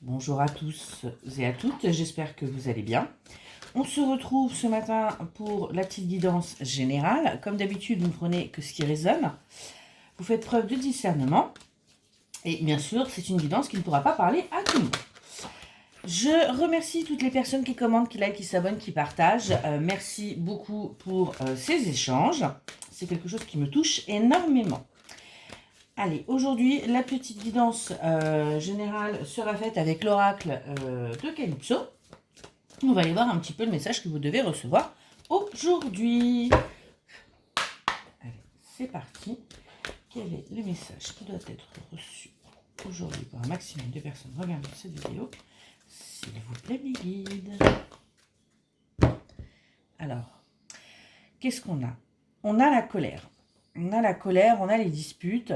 Bonjour à tous et à toutes, j'espère que vous allez bien. On se retrouve ce matin pour la petite guidance générale. Comme d'habitude, vous ne prenez que ce qui résonne. Vous faites preuve de discernement. Et bien sûr, c'est une guidance qui ne pourra pas parler à tout le monde. Je remercie toutes les personnes qui commentent, qui likent, qui s'abonnent, qui partagent. Merci beaucoup pour ces échanges. C'est quelque chose qui me touche énormément. Allez, aujourd'hui, la petite guidance générale sera faite avec l'oracle de Calypso. On va aller voir un petit peu le message que vous devez recevoir aujourd'hui. Allez, c'est parti. Quel est le message qui doit être reçu aujourd'hui par un maximum de personnes regardant cette vidéo? S'il vous plaît, mes guides. Alors, qu'est-ce qu'on a? On a la colère. On a la colère, on a les disputes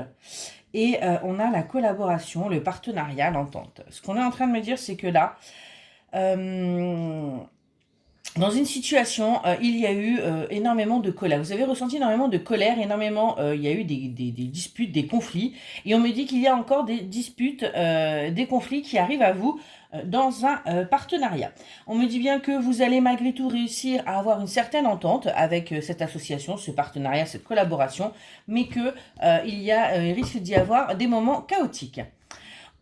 et on a la collaboration, le partenariat, l'entente. Ce qu'on est en train de me dire, c'est que là, dans une situation, il y a eu énormément de colère. Vous avez ressenti énormément de colère, il y a eu des disputes, des conflits. Et on me dit qu'il y a encore des disputes, des conflits qui arrivent à vous dans un partenariat. On me dit bien que vous allez malgré tout réussir à avoir une certaine entente avec cette association, ce partenariat, cette collaboration, mais que il risque d'y avoir des moments chaotiques.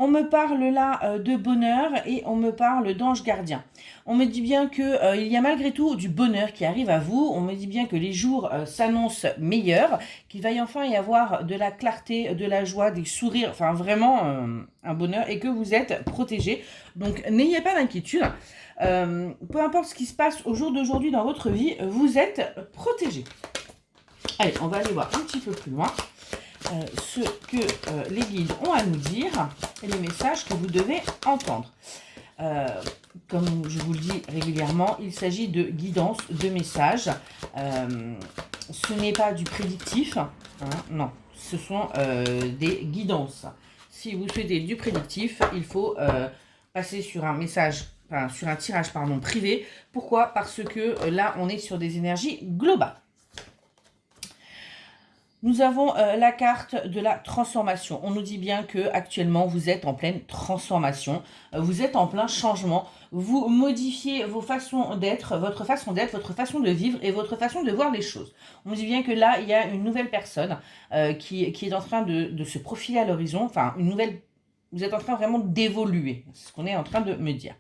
On me parle là de bonheur et on me parle d'ange gardien. On me dit bien que il y a malgré tout du bonheur qui arrive à vous. On me dit bien que les jours s'annoncent meilleurs, qu'il va y enfin y avoir de la clarté, de la joie, des sourires, enfin vraiment un bonheur et que vous êtes protégés. Donc n'ayez pas d'inquiétude. Peu importe ce qui se passe au jour d'aujourd'hui dans votre vie, vous êtes protégés. Allez, on va aller voir un petit peu plus loin. Ce que les guides ont à nous dire et les messages que vous devez entendre. Comme je vous le dis régulièrement, il s'agit de guidance, de messages. Ce n'est pas du prédictif, hein, non, ce sont des guidances. Si vous souhaitez du prédictif, il faut passer sur un message, enfin, sur un tirage privé. Pourquoi? Parce que là, on est sur des énergies globales. Nous avons la carte de la transformation. On nous dit bien que actuellement vous êtes en pleine transformation, vous êtes en plein changement, vous modifiez vos façons d'être, votre façon de vivre et votre façon de voir les choses. On nous dit bien que là, il y a une nouvelle personne qui est en train de se profiler à l'horizon, enfin une nouvelle... Vous êtes en train vraiment d'évoluer, c'est ce qu'on est en train de me dire.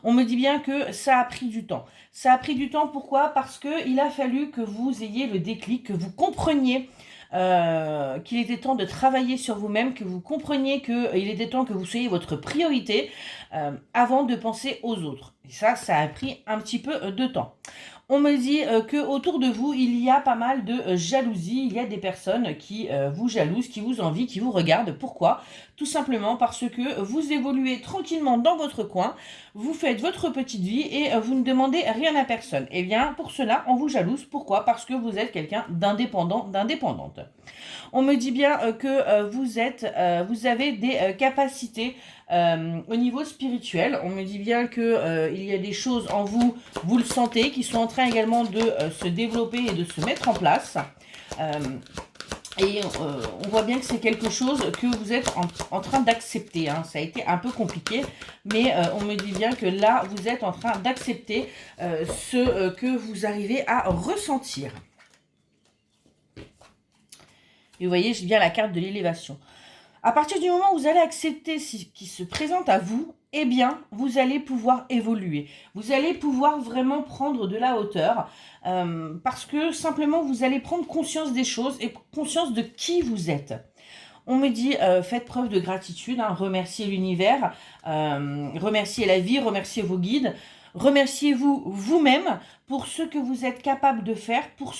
On me dit bien que ça a pris du temps. Ça a pris du temps, pourquoi? Parce qu'il a fallu que vous ayez le déclic, que vous compreniez qu'il était temps de travailler sur vous-même, que vous compreniez qu'il était temps que vous soyez votre priorité avant de penser aux autres. Et ça a pris un petit peu de temps. On me dit que autour de vous, il y a pas mal de jalousie. Il y a des personnes qui vous jalousent, qui vous envient, qui vous regardent. Pourquoi? Tout simplement parce que vous évoluez tranquillement dans votre coin, vous faites votre petite vie et vous ne demandez rien à personne. Et bien, pour cela, on vous jalouse. Pourquoi? Parce que vous êtes quelqu'un d'indépendant, d'indépendante. On me dit bien que vous avez des capacités au niveau spirituel. On me dit bien que il y a des choses en vous, vous le sentez, qui sont en train également de se développer et de se mettre en place. On voit bien que c'est quelque chose que vous êtes en train d'accepter. Hein. Ça a été un peu compliqué, mais on me dit bien que là, vous êtes en train d'accepter ce que vous arrivez à ressentir. Et vous voyez, j'ai bien la carte de l'élévation. À partir du moment où vous allez accepter ce qui se présente à vous, eh bien, vous allez pouvoir évoluer. Vous allez pouvoir vraiment prendre de la hauteur parce que simplement, vous allez prendre conscience des choses et conscience de qui vous êtes. On me dit, faites preuve de gratitude, hein, remerciez l'univers, remerciez la vie, remerciez vos guides, remerciez-vous vous-même pour ce que vous êtes capable de faire, pour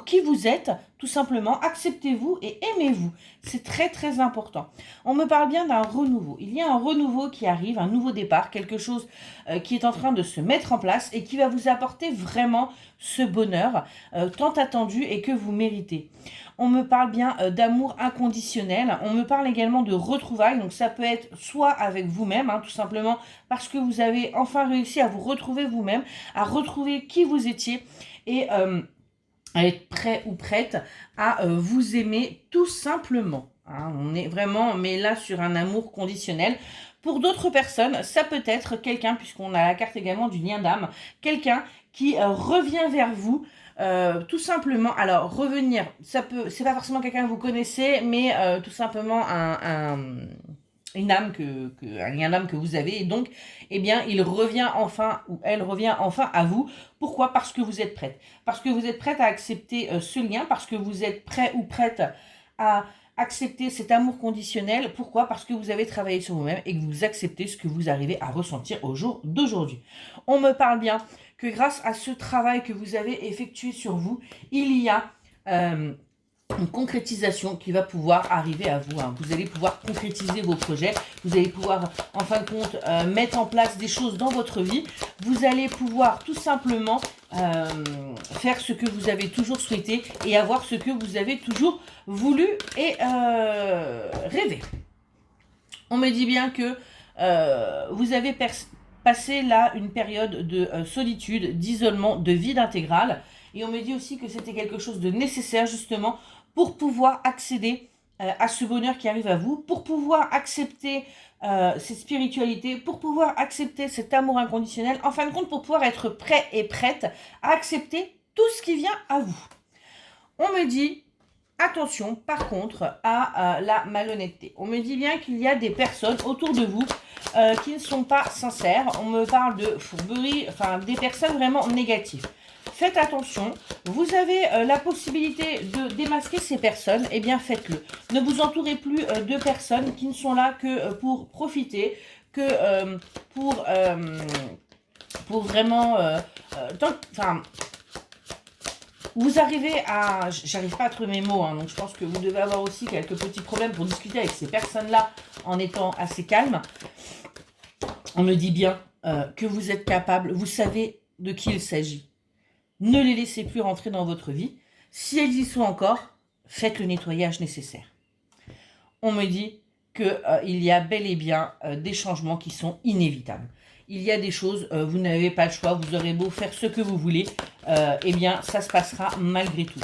qui vous êtes, tout simplement, acceptez-vous et aimez-vous. C'est très très important. On me parle bien d'un renouveau. Il y a un renouveau qui arrive, un nouveau départ, quelque chose qui est en train de se mettre en place et qui va vous apporter vraiment ce bonheur tant attendu et que vous méritez. On me parle bien d'amour inconditionnel. On me parle également de retrouvailles. Donc ça peut être soit avec vous-même, hein, tout simplement parce que vous avez enfin réussi à vous retrouver vous-même, à retrouver qui vous étiez et... à être prêt ou prête à vous aimer tout simplement. hein. On est vraiment, mais là, sur un amour conditionnel. Pour d'autres personnes, ça peut être quelqu'un, puisqu'on a la carte également du lien d'âme, quelqu'un qui revient vers vous, tout simplement. Alors, revenir, ça peut, c'est pas forcément quelqu'un que vous connaissez, mais tout simplement une âme un lien d'âme que vous avez, et donc, eh bien, il revient enfin, ou elle revient enfin à vous. Pourquoi? Parce que vous êtes prête. Parce que vous êtes prête à accepter ce lien, parce que vous êtes prêt ou prête à accepter cet amour conditionnel. Pourquoi? Parce que vous avez travaillé sur vous-même et que vous acceptez ce que vous arrivez à ressentir au jour d'aujourd'hui. On me parle bien que grâce à ce travail que vous avez effectué sur vous, il y a une concrétisation qui va pouvoir arriver à vous, hein. Vous allez pouvoir concrétiser vos projets, vous allez pouvoir en fin de compte mettre en place des choses dans votre vie, vous allez pouvoir tout simplement faire ce que vous avez toujours souhaité et avoir ce que vous avez toujours voulu et rêvé. On me dit bien que vous avez passé là une période de solitude, d'isolement, de vide intégral, et on me dit aussi que c'était quelque chose de nécessaire justement pour pouvoir accéder à ce bonheur qui arrive à vous, pour pouvoir accepter cette spiritualité, pour pouvoir accepter cet amour inconditionnel, en fin de compte, pour pouvoir être prêt et prête à accepter tout ce qui vient à vous. On me dit, attention par contre à la malhonnêteté. On me dit bien qu'il y a des personnes autour de vous qui ne sont pas sincères. On me parle de fourberie, enfin des personnes vraiment négatives. Faites attention, vous avez la possibilité de démasquer ces personnes, eh bien faites-le. Ne vous entourez plus de personnes qui ne sont là que pour profiter, que pour vraiment... vous arrivez à... J'arrive pas à trouver mes mots, hein, donc je pense que vous devez avoir aussi quelques petits problèmes pour discuter avec ces personnes-là en étant assez calme. On me dit bien que vous êtes capable, vous savez de qui il s'agit. Ne les laissez plus rentrer dans votre vie. Si elles y sont encore, faites le nettoyage nécessaire. On me dit qu'il y a bel et bien des changements qui sont inévitables. Il y a des choses, vous n'avez pas le choix, vous aurez beau faire ce que vous voulez, eh bien ça se passera malgré tout.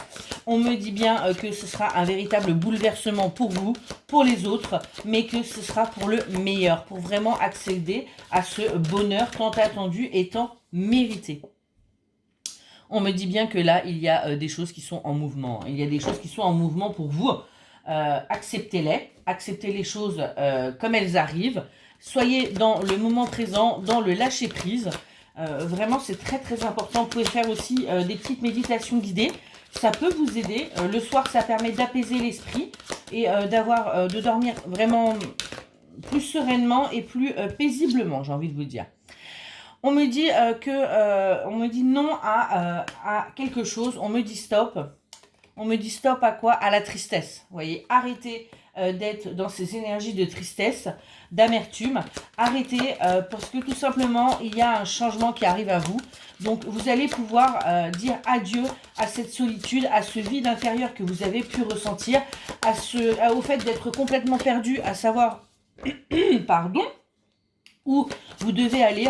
On me dit bien que ce sera un véritable bouleversement pour vous, pour les autres, mais que ce sera pour le meilleur, pour vraiment accéder à ce bonheur tant attendu et tant mérité. On me dit bien que là, il y a des choses qui sont en mouvement. Il y a des choses qui sont en mouvement pour vous. Acceptez-les. Acceptez les choses comme elles arrivent. Soyez dans le moment présent, dans le lâcher-prise. Vraiment, c'est très très important. Vous pouvez faire aussi des petites méditations guidées. Ça peut vous aider. Le soir, ça permet d'apaiser l'esprit et de dormir vraiment plus sereinement et plus paisiblement, j'ai envie de vous dire. On me dit on me dit non à quelque chose. On me dit stop. On me dit stop à quoi? À la tristesse. Vous voyez, arrêtez d'être dans ces énergies de tristesse, d'amertume. Arrêtez parce que tout simplement, il y a un changement qui arrive à vous. Donc, vous allez pouvoir dire adieu à cette solitude, à ce vide intérieur que vous avez pu ressentir, au fait d'être complètement perdu, à savoir, pardon, où vous devez aller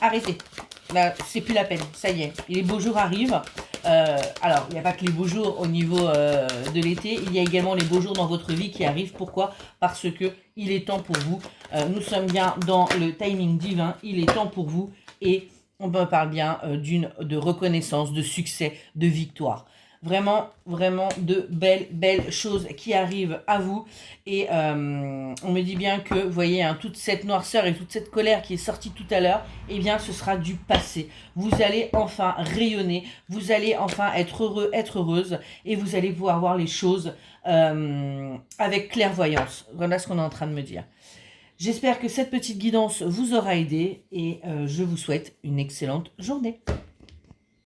arrêter. Là, c'est plus la peine, ça y est, les beaux jours arrivent. Alors, il n'y a pas que les beaux jours au niveau de l'été, il y a également les beaux jours dans votre vie qui arrivent. Pourquoi? Parce que il est temps pour vous. Nous sommes bien dans le timing divin, il est temps pour vous et on me parle bien de reconnaissance, de succès, de victoire. Vraiment, vraiment de belles choses qui arrivent à vous. Et on me dit bien que, vous voyez, hein, toute cette noirceur et toute cette colère qui est sortie tout à l'heure, eh bien, ce sera du passé. Vous allez enfin rayonner, vous allez enfin être heureux, être heureuse, et vous allez pouvoir voir les choses avec clairvoyance. Voilà ce qu'on est en train de me dire. J'espère que cette petite guidance vous aura aidé, et je vous souhaite une excellente journée.